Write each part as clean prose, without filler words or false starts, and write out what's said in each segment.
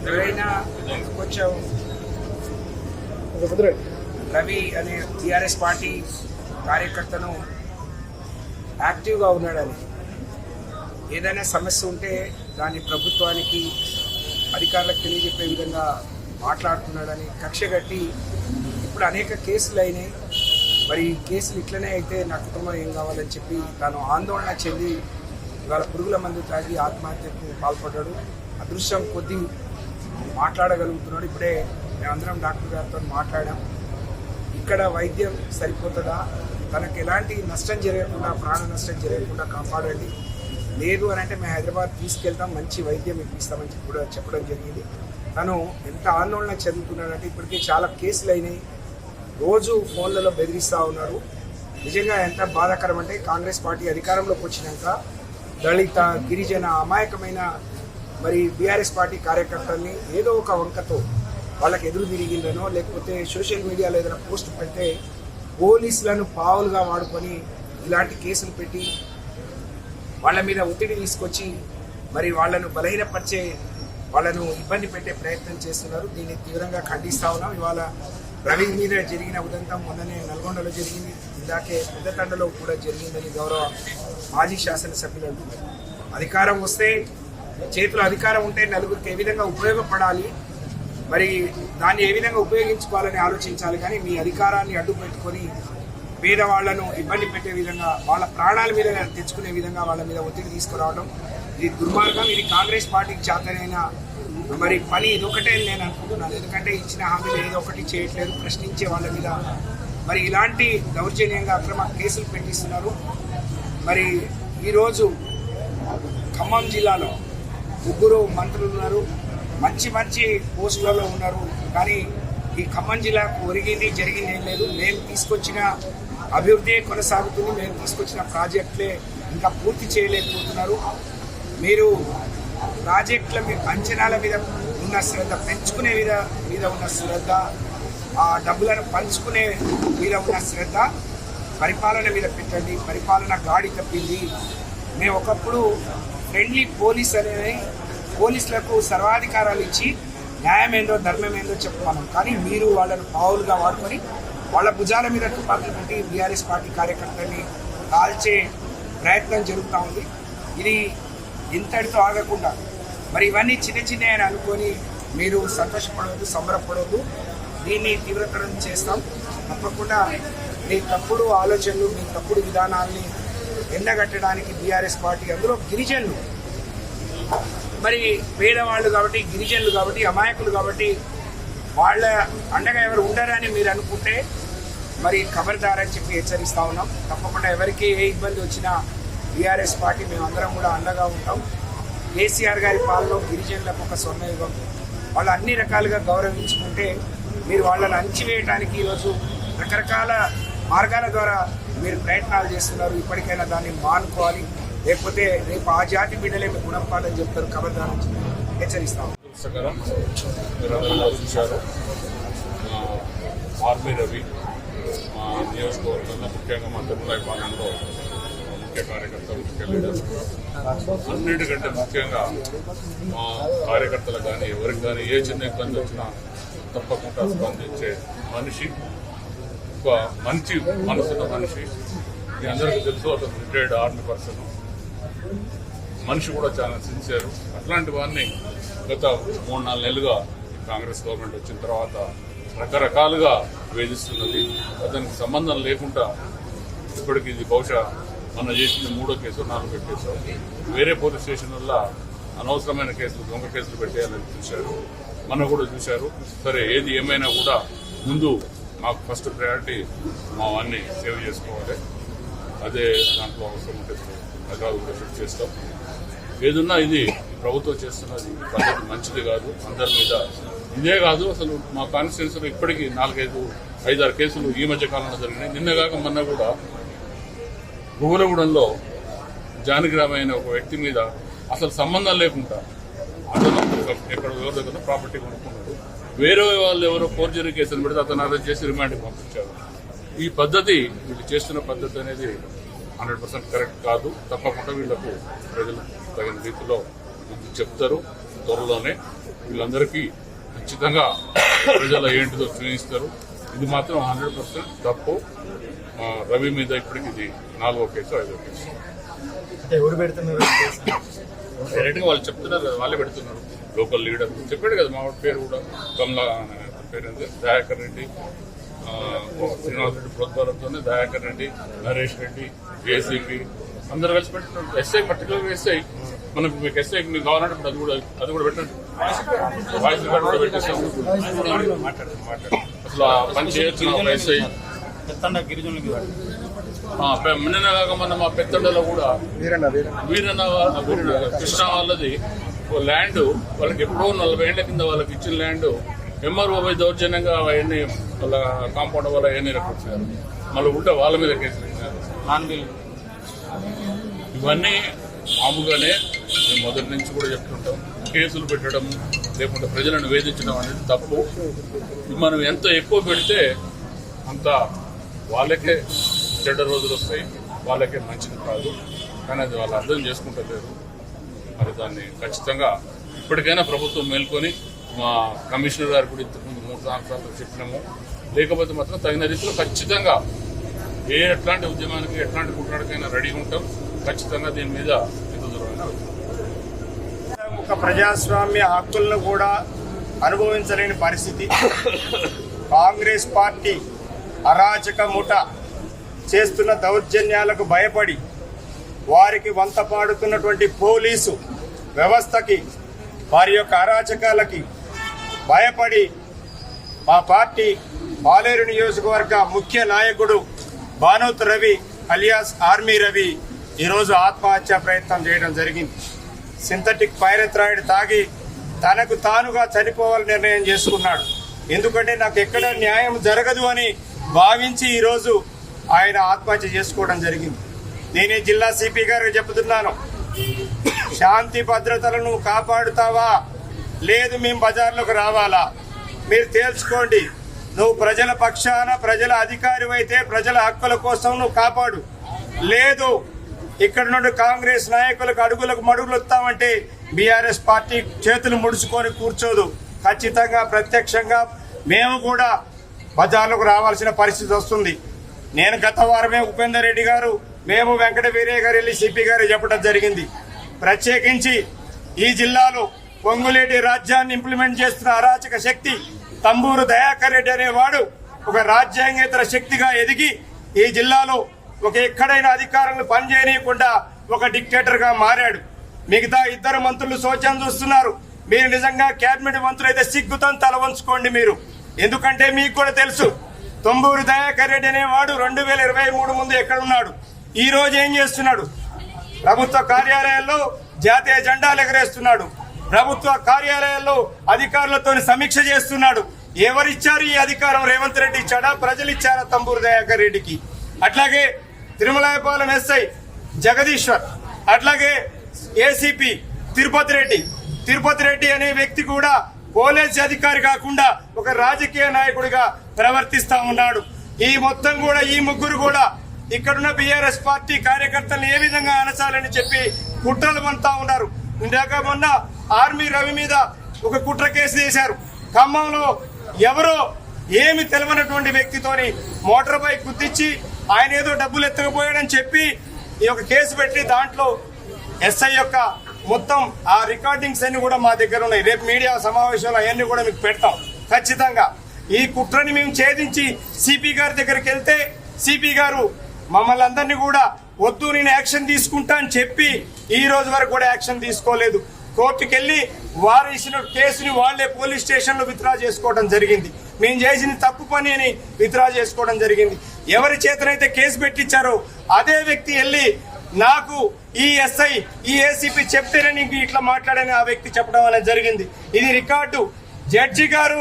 ఎవరైనా కొంచెం రవి అనే టీఆర్ఎస్ పార్టీ కార్యకర్తను యాక్టివ్గా ఉన్నాడని, ఏదైనా సమస్య ఉంటే దాన్ని ప్రభుత్వానికి అధికారులకు తెలియజెప్పే విధంగా మాట్లాడుతున్నాడని కక్ష కట్టి ఇప్పుడు అనేక కేసులు అయినాయి. మరి ఈ కేసులు ఇట్లనే అయితే నా కుటుంబం ఏం కావాలని చెప్పి తాను ఆందోళన చెంది ఇవాళ పురుగుల మందు తాగి ఆత్మహత్యకు పాల్పడ్డాడు. అదృశ్యం కొద్దీ మాట్లాడగలుగుతున్నాడు. ఇప్పుడే మేమందరం డాక్టర్ గారితో మాట్లాడాం. ఇక్కడ వైద్యం సరిపోతుందా, తనకు ఎలాంటి నష్టం జరగకుండా, ప్రాణ నష్టం జరగకుండా కాపాడండి, లేదు అని అంటే మేము హైదరాబాద్ తీసుకెళ్తాం, మంచి వైద్యం ఇప్పిస్తామని చెప్పి కూడా చెప్పడం జరిగింది. తను ఎంత ఆందోళన చెందుతున్నాడంటే ఇప్పటికే చాలా కేసులు అయినాయి, రోజు ఫోన్లలో బెదిరిస్తూ ఉన్నారు. నిజంగా ఎంత బాధాకరం అంటే కాంగ్రెస్ పార్టీ అధికారంలోకి వచ్చినాక దళిత, గిరిజన, అమాయకమైన మరి బీఆర్ఎస్ పార్టీ కార్యకర్తల్ని ఏదో ఒక వంకతో వాళ్ళకి ఎదురు తిరిగిందనో లేకపోతే సోషల్ మీడియాలో ఏదైనా పోస్ట్ పెడితే పోలీసులను పావులుగా వాడుకొని ఇలాంటి కేసులు పెట్టి వాళ్ళ మీద ఒత్తిడి తీసుకొచ్చి మరి వాళ్ళను బలహీనపరిచే, వాళ్ళను ఇబ్బంది పెట్టే ప్రయత్నం చేస్తున్నారు. దీన్ని తీవ్రంగా ఖండిస్తా ఉన్నాం. ఇవాళ రవి మీద జరిగిన ఉదంతం మొన్ననే నల్గొండలో జరిగింది, ఇందాకే పెద్దతండలో కూడా జరిగిందని గౌరవ మాజీ శాసనసభ్యులు అంటున్నారు. అధికారం వస్తే, చేతిలో అధికారం ఉంటే నలుగురికి ఏ విధంగా ఉపయోగపడాలి, మరి దాన్ని ఏ విధంగా ఉపయోగించుకోవాలని ఆలోచించాలి. కానీ మీ అధికారాన్ని అడ్డు పెట్టుకొని పేదవాళ్లను ఇబ్బంది పెట్టే విధంగా, వాళ్ళ ప్రాణాల మీద తెచ్చుకునే విధంగా వాళ్ళ మీద ఒత్తిడి తీసుకురావడం ఇది దుర్మార్గం. ఇది కాంగ్రెస్ పార్టీకి చేతనైన మరి పని ఇదొకటే నేను అనుకుంటున్నాను. ఎందుకంటే ఇచ్చిన హామీలు ఏదో ఒకటి చేయట్లేదు, ప్రశ్నించే వాళ్ళ మీద మరి ఇలాంటి దౌర్జన్యంగా అక్రమ కేసులు పెట్టిస్తున్నారు. మరి ఈరోజు ఖమ్మం జిల్లాలో 3 మంత్రులు ఉన్నారు, మంచి మంచి పోస్టులలో ఉన్నారు. కానీ ఈ ఖమ్మం జిల్లాకు ఒరిగింది జరిగింది ఏం లేదు. మేము తీసుకొచ్చిన అభివృద్ధి కొనసాగుతుంది, మేము తీసుకొచ్చిన ప్రాజెక్టులే ఇంకా పూర్తి చేయలేకపోతున్నారు. మీరు ప్రాజెక్టుల అంచనాల మీద ఉన్న శ్రద్ధ, పెంచుకునే మీద ఉన్న శ్రద్ధ, ఆ డబ్బులను పంచుకునే మీద ఉన్న శ్రద్ధ పరిపాలన మీద పెట్టండి. పరిపాలన గాడి తప్పింది. మేము ఒకప్పుడు ఫ్రెండ్లీ పోలీస్ అనేది పోలీసులకు సర్వాధికారాలు ఇచ్చి న్యాయం ఏందో ధర్మం ఏందో చెప్పుకున్నాం. కానీ మీరు వాళ్ళను పావులుగా వాడుకొని వాళ్ళ భుజాల మీద తుపాకులు పెట్టి బీఆర్ఎస్ పార్టీ కార్యకర్తల్ని కాల్చే ప్రయత్నం జరుగుతూ ఉంది. ఇది ఇంతటితో ఆగకుండా మరి ఇవన్నీ చిన్న చిన్న అని అనుకొని మీరు సంతోషపడవద్దు, సంబరపడవద్దు. దీన్ని తీవ్రతరం చేస్తాం. తప్పకుండా మీ తప్పుడు ఆలోచనలు, మీ తప్పుడు విధానాల్ని ఎండగట్టడానికి బీఆర్ఎస్ పార్టీ, అందులో గిరిజనులు మరి పేదవాళ్ళు కాబట్టి, గిరిజనులు కాబట్టి, అమాయకులు కాబట్టి వాళ్ళ అండగా ఎవరు ఉండరని మీరు అనుకుంటే మరి ఖబర్దారని చెప్పి హెచ్చరిస్తా ఉన్నాం. తప్పకుండా ఎవరికి ఏ ఇబ్బంది వచ్చినా బీఆర్ఎస్ పార్టీ మేమందరం కూడా అండగా ఉంటాం. కేసీఆర్ గారి పాలనలో గిరిజనులకు ఒక స్వర్ణయుగం. వాళ్ళు అన్ని రకాలుగా గౌరవించుకుంటే మీరు వాళ్ళని అణచివేయడానికి ఈరోజు రకరకాల మార్గాల ద్వారా మీరు ప్రయత్నాలు చేస్తున్నారు. ఇప్పటికైనా దాన్ని మానుకోవాలి, లేకపోతే రేపు ఆ జాతి బిడ్డలే మీకు గుణపాఠం చెప్తారు. ఖబర్దారని చెప్పి హెచ్చరిస్తాం. ఆర్మీ రవి మా నియోజకవర్గంలో ముఖ్యంగా మా తిరుమల పాలనలో ముఖ్య కార్యకర్తలు, ముఖ్య లీడర్స్, అన్నిటికంటే ముఖ్యంగా మా కార్యకర్తలు కానీ ఎవరికి కానీ ఏ చిన్న ఇబ్బంది వచ్చినా తప్పకుండా స్పందించే మనిషి, ఒక మంచి మనసున్న మనిషి. మీ అందరికీ తెలుసు, అతను రిటైర్డ్ ఆర్మీ పర్సన్, మనిషి కూడా చాలా సిన్సియర్. అట్లాంటి వారిని గత 3-4 నెలలుగా కాంగ్రెస్ గవర్నమెంట్ వచ్చిన తర్వాత రకరకాలుగా వేధిస్తున్నది. అతనికి సంబంధం లేకుండా ఇప్పటికి ఇది బహుశా మన చేసింది 3వ కేసు, 4వ కేసు. వేరే పోలీస్ స్టేషన్ వల్ల అనవసరమైన కేసులు, దొంగ కేసులు పెట్టేయాలని చూశారు, మన కూడా చూశారు. సరే, ఏది ఏమైనా కూడా ముందు మాకు ఫస్ట్ ప్రయారిటీ మా వాడిని సేవ్ చేసుకోవాలి. అదే దాంట్లో అవసరం ఉంటే హైదరాబాద్ కూడా షిఫ్ట్ చేస్తాం. ఏదున్నా ఇది ప్రభుత్వం చేస్తున్నది పద్ధతి మంచిది కాదు. అందరి మీద ఇదే కాదు, అసలు మా కాన్స్టిట్యున్సీలో ఇప్పటికీ 4-5-6 కేసులు ఈ మధ్య కాలంలో జరిగినాయి. నిన్నగాక మొన్న కూడా గుహలగూడెంలో జానకిరామ్ అయిన ఒక వ్యక్తి మీద అసలు సంబంధం లేకుండా అతను ఎక్కడ ఎవరి దగ్గర ప్రాపర్టీ కొనుక్కున్నాడు, వేరే వాళ్ళు ఎవరో ఫోర్జరీ కేసులు పెడితే అతను అరెస్ట్ చేసి రిమాండ్కి పంపించారు. ఈ పద్ధతి, వీళ్ళు చేస్తున్న పద్ధతి అనేది 100% కరెక్ట్ కాదు. తప్పకుండా వీళ్లకు ప్రజలు తగిన రీతిలో చెప్తారు త్వరలోనే. వీళ్ళందరికీ ఖచ్చితంగా ప్రజలు ఏంటిదో చూపిస్తారు. ఇది మాత్రం 100% తప్పు. రవి మీద ఇప్పటికి ఇది 4వ కేసు 5వ కేసు. ఎవరు పెడుతున్నారు? డైరెక్ట్గా వాళ్ళు చెప్తున్నారు కదా, వాళ్ళే పెడుతున్నారు. లోకల్ లీడర్ చెప్పాడు కదా, మా పేరు కూడా కమలా పేరు దయాకర్ రెడ్డి, శ్రీనివాస్ రెడ్డి ప్రోత్సాహంతోనే దయాకర్ రెడ్డి, నరేష్ రెడ్డి, ఏసీపీ అందరు కలిసి పెట్టున్నారు. ఎస్ఐ పర్టికులర్గా ఎస్ఐ మనకు మీకు ఎస్ఐ మీకు కావాలంటే అది కూడా పెట్టండి. వాయిస్ రికార్డ్ కూడా పెట్టేస్తాం. అసలు పని చేయొచ్చు ఒక ఎస్ఐ. నిన్న కాక మన మా పెద్దలో కూడా వీరన్న కృష్ణ వాళ్ళది ల్యాండ్ వాళ్ళకి ఎప్పుడో 40 ఏళ్ల కింద వాళ్ళకి ఇచ్చిన ల్యాండ్ ఎంఆర్ఓ దౌర్జన్యంగా అవన్నీ వాళ్ళ కాంపౌండ్ వల్ల అవన్నీ రక్షించారు. మళ్ళీ ఉంటే వాళ్ళ మీద కేసులు పెట్టినారు. ఇవన్నీ మామూలుగానే మేము మొదటి నుంచి కూడా చెప్తుంటాం. కేసులు పెట్టడం లేకుంటే ప్రజలను వేధించడం అనేది తప్పు. మనం ఎంత ఎక్కువ పెడితే అంత వాళ్ళకే చెడ్డ రోజులు వస్తాయి, వాళ్ళకే మంచిది కాదు. కానీ అది వాళ్ళు అర్థం చేసుకుంటలేరు. మరి దాన్ని ఖచ్చితంగా ఇప్పటికైనా ప్రభుత్వం మేల్కొని, మా కమిషనర్ గారు కూడా ఇంతకుముందు 3-4 సార్లు చెప్పినాము. లేకపోతే మాత్రం తగిన రీతిలో ఖచ్చితంగా ఎట్లాంటి ఉద్యమానికి ఎట్లాంటి కుట్రాడికైనా రెడీగా ఉంటాం. ఖచ్చితంగా దీని మీద ఎంత దూరమైన ఒక ప్రజాస్వామ్య హక్కులను కూడా అనుభవించలేని పరిస్థితి. కాంగ్రెస్ పార్టీ అరాచక ముఠ చేస్తున్న దౌర్జన్యాలకు భయపడి వారికి వంత పాడుతున్నటువంటి పోలీసు వ్యవస్థకి, వారి యొక్క అరాచకాలకి భయపడి మా పార్టీ పాలేరు నియోజకవర్గ ముఖ్య నాయకుడు బానోత్ రవి అలియాస్ ఆర్మీ రవి ఈరోజు ఆత్మహత్యా ప్రయత్నం చేయడం జరిగింది. సింథటిక్ పైరెథ్రాయిడ్ తాగి తనకు తానుగా చనిపోవాలని నిర్ణయం చేసుకున్నాడు. ఎందుకంటే నాకు ఎక్కడ న్యాయం జరగదు అని భావించి ఈరోజు ఆయన ఆత్మహత్య చేసుకోవడం జరిగింది. నేనే జిల్లా సిపి గారికి చెబుతున్నాను, శాంతి భద్రతలను కాపాడుతావా లేదు మేము బజార్లోకి రావాలా మీరు తేల్చుకోండి. నువ్వు ప్రజల పక్షాన ప్రజల అధికారి అయితే ప్రజల హక్కుల కోసం నువ్వు కాపాడు. లేదు ఇక్కడ నుండి కాంగ్రెస్ నాయకులకు అడుగులకు మడుగులు వస్తామంటే బీఆర్ఎస్ పార్టీ చేతులు ముడుచుకొని కూర్చోదు. ఖచ్చితంగా ప్రత్యక్షంగా మేము కూడా బజార్లకు రావాల్సిన పరిస్థితి వస్తుంది. నేను గత వారమే ఉపేందర్ రెడ్డి గారు, మేము వెంకట వీరయ్య గారు వెళ్ళి సిపి గారు చెప్పడం జరిగింది. ప్రత్యేకించి ఈ జిల్లాలో పొంగులేటి రాజ్యాన్ని ఇంప్లిమెంట్ చేస్తున్న అరాచక శక్తి తంబూరు దయాకర్ రెడ్డి అనేవాడు ఒక రాజ్యాంగేతర శక్తిగా ఎదిగి ఈ జిల్లాలో ఒక ఎక్కడైనా అధికారులను పనిచేయనీయకుండా ఒక డిక్టేటర్ గా మారాడు. మిగతా 2 మంత్రులు శోచం చూస్తున్నారు. మీరు నిజంగా కేబినెట్ మంత్రులు అయితే సిగ్గుతో తల వంచుకోండి మీరు. ఎందుకంటే మీకు కూడా తెలుసు తంబూరు దయాకర్ రెడ్డి అనేవాడు 2023 ముందు ఎక్కడున్నాడు, ఈ రోజు ఏం చేస్తున్నాడు. ప్రభుత్వ కార్యాలయాల్లో జాతీయ జెండాలు ఎగరేస్తున్నాడు. ప్రభుత్వ కార్యాలయాల్లో అధికారులతో సమీక్ష చేస్తున్నాడు. ఎవరిచ్చారు ఈ అధికారం? రేవంత్ రెడ్డి ఇచ్చాడా, ప్రజలు ఇచ్చారా తంబూరు దయాకర్ రెడ్డికి? అట్లాగే తిరుమలాయపాలెం ఎస్ఐ జగదీశ్వర్, అట్లాగే ఏసీపీ తిరుపతి రెడ్డి అనే వ్యక్తి కూడా పోలీసు అధికారి కాకుండా ఒక రాజకీయ నాయకుడిగా ప్రవర్తిస్తా ఉన్నాడు. ఈ మొత్తం కూడా ఈ ముగ్గురు కూడా ఇక్కడున్న బీఆర్ఎస్ పార్టీ కార్యకర్తలను ఏ విధంగా అనచాలని చెప్పి కుట్రలు పంతా ఉన్నారు. ఇందాక మొన్న ఆర్మీ రవి మీద ఒక కుట్ర కేసు చేశారు. ఖమ్మంలో ఎవరో ఏమి తెలియనటువంటి వ్యక్తితోని మోటార్ బైక్ గుద్దించి ఆయన ఏదో డబ్బులు ఎత్తకపోయాడని చెప్పి ఈ యొక్క కేసు పెట్టి దాంట్లో ఎస్ఐ యొక్క మొత్తం ఆ రికార్డింగ్స్ అన్ని కూడా మా దగ్గర ఉన్నాయి. రేపు మీడియా సమావేశంలో అవన్నీ కూడా మీకు పెడతాం. ఖచ్చితంగా ఈ కుట్రని మేము ఛేదించి సిపి గారి దగ్గరికి వెళ్తే సిపి గారు మమ్మల్ని అందరినీ కూడా వద్దు నేను యాక్షన్ తీసుకుంటా అని చెప్పి ఈ రోజు వరకు కూడా యాక్షన్ తీసుకోలేదు. కోర్టుకు వెళ్లి వారు ఇచ్చిన కేసుని వాళ్లే పోలీస్ స్టేషన్ లో విత్డ్రా చేసుకోవడం జరిగింది. మేము చేసిన తప్పు పని అని విత్డ్రా చేసుకోవడం జరిగింది. ఎవరి చేతనైతే కేసు పెట్టించారో అదే వ్యక్తి వెళ్లి నాకు ఈ ఎస్ఐ ఈ ఏసీపీ చెప్తేనే నీకు ఇట్లా మాట్లాడని ఆ వ్యక్తి చెప్పడం అనేది జరిగింది. ఇది రికార్డు జడ్జి గారు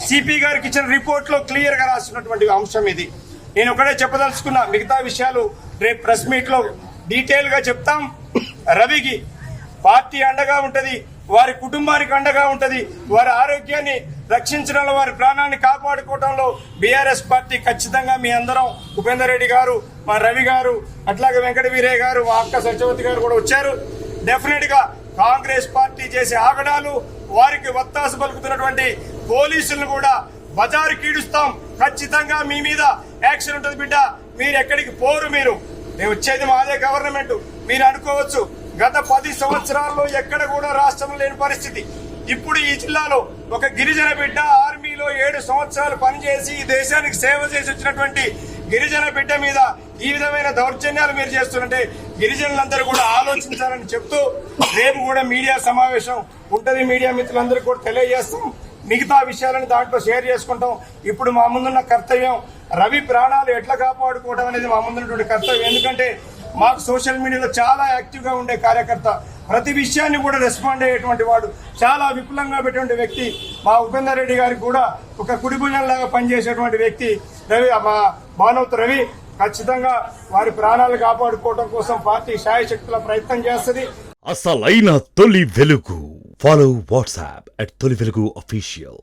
సిపి గారికి ఇచ్చిన రిపోర్ట్ లో క్లియర్ గా రాసినటువంటి అంశం ఇది. నేను ఒకటే చెప్పదలుచుకున్నా, మిగతా విషయాలు రేపు ప్రెస్ మీట్ లో డీటెయిల్ గా చెప్తాం. రవికి పార్టీ అండగా ఉంటది, వారి కుటుంబానికి అండగా ఉంటది, వారి ఆరోగ్యాన్ని రక్షించడంలో వారి ప్రాణాన్ని కాపాడుకోవడంలో బీఆర్ఎస్ పార్టీ ఖచ్చితంగా మీ అందరం ఉపేందర్ రెడ్డి గారు, మా రవి గారు, అట్లాగే వెంకట వీరయ్య గారు, మా అక్క సత్యవతి గారు కూడా వచ్చారు. డెఫినెట్ గా కాంగ్రెస్ పార్టీ చేసే ఆగడాలు, వారికి వత్తాసు పలుకుతున్నటువంటి పోలీసులను కూడా బజారు కీడుస్తాం, ఖచ్చితంగా మీ మీద యాక్షన్ ఉంటుంది బిడ్డ, మీరు ఎక్కడికి పోరు, మీరు వచ్చేది మాదే గవర్నమెంట్ మీరు అనుకోవచ్చు. గత 10 సంవత్సరాల్లో ఎక్కడ కూడా రాష్ట్రంలో లేని పరిస్థితి. ఇప్పుడు ఈ జిల్లాలో ఒక గిరిజన బిడ్డ ఆర్మీలో 7 సంవత్సరాలు పనిచేసి ఈ దేశానికి సేవ చేసి వచ్చినటువంటి గిరిజన బిడ్డ మీద ఈ విధమైన దౌర్జన్యాలు మీరు చేస్తుంటే గిరిజనులందరూ కూడా ఆలోచించాలని చెప్తూ రేపు కూడా మీడియా సమావేశం ఉంటది. మీడియా మిత్రులందరూ కూడా తెలియజేస్తాం. మిగతా విషయాలను దాంట్లో షేర్ చేసుకుంటాం. ఇప్పుడు మా ముందున్న కర్తవ్యం రవి ప్రాణాలు ఎట్లా కాపాడుకోవడం అనేది మా ముందున్నటువంటి కర్తవ్యం. ఎందుకంటే మాకు సోషల్ మీడియాలో చాలా యాక్టివ్ గా ఉండే కార్యకర్త, ప్రతి విషయాన్ని కూడా రెస్పాండ్ అయ్యేటువంటి వాడు, చాలా విపులంగా పెట్టేటువంటి వ్యక్తి. మా ఉపేందర్ రెడ్డి గారికి కూడా ఒక కుడిభుజంలాగా పనిచేసేటువంటి వ్యక్తి రవి, మా మానవత రవి. ఖచ్చితంగా వారి ప్రాణాలు కాపాడుకోవడం కోసం పార్టీ శాయశక్తుల ప్రయత్నం చేస్తుంది. అసలైన తొలి వెలుగు. ఫాలో వాట్సాప్ @తొలి వెలుగు official.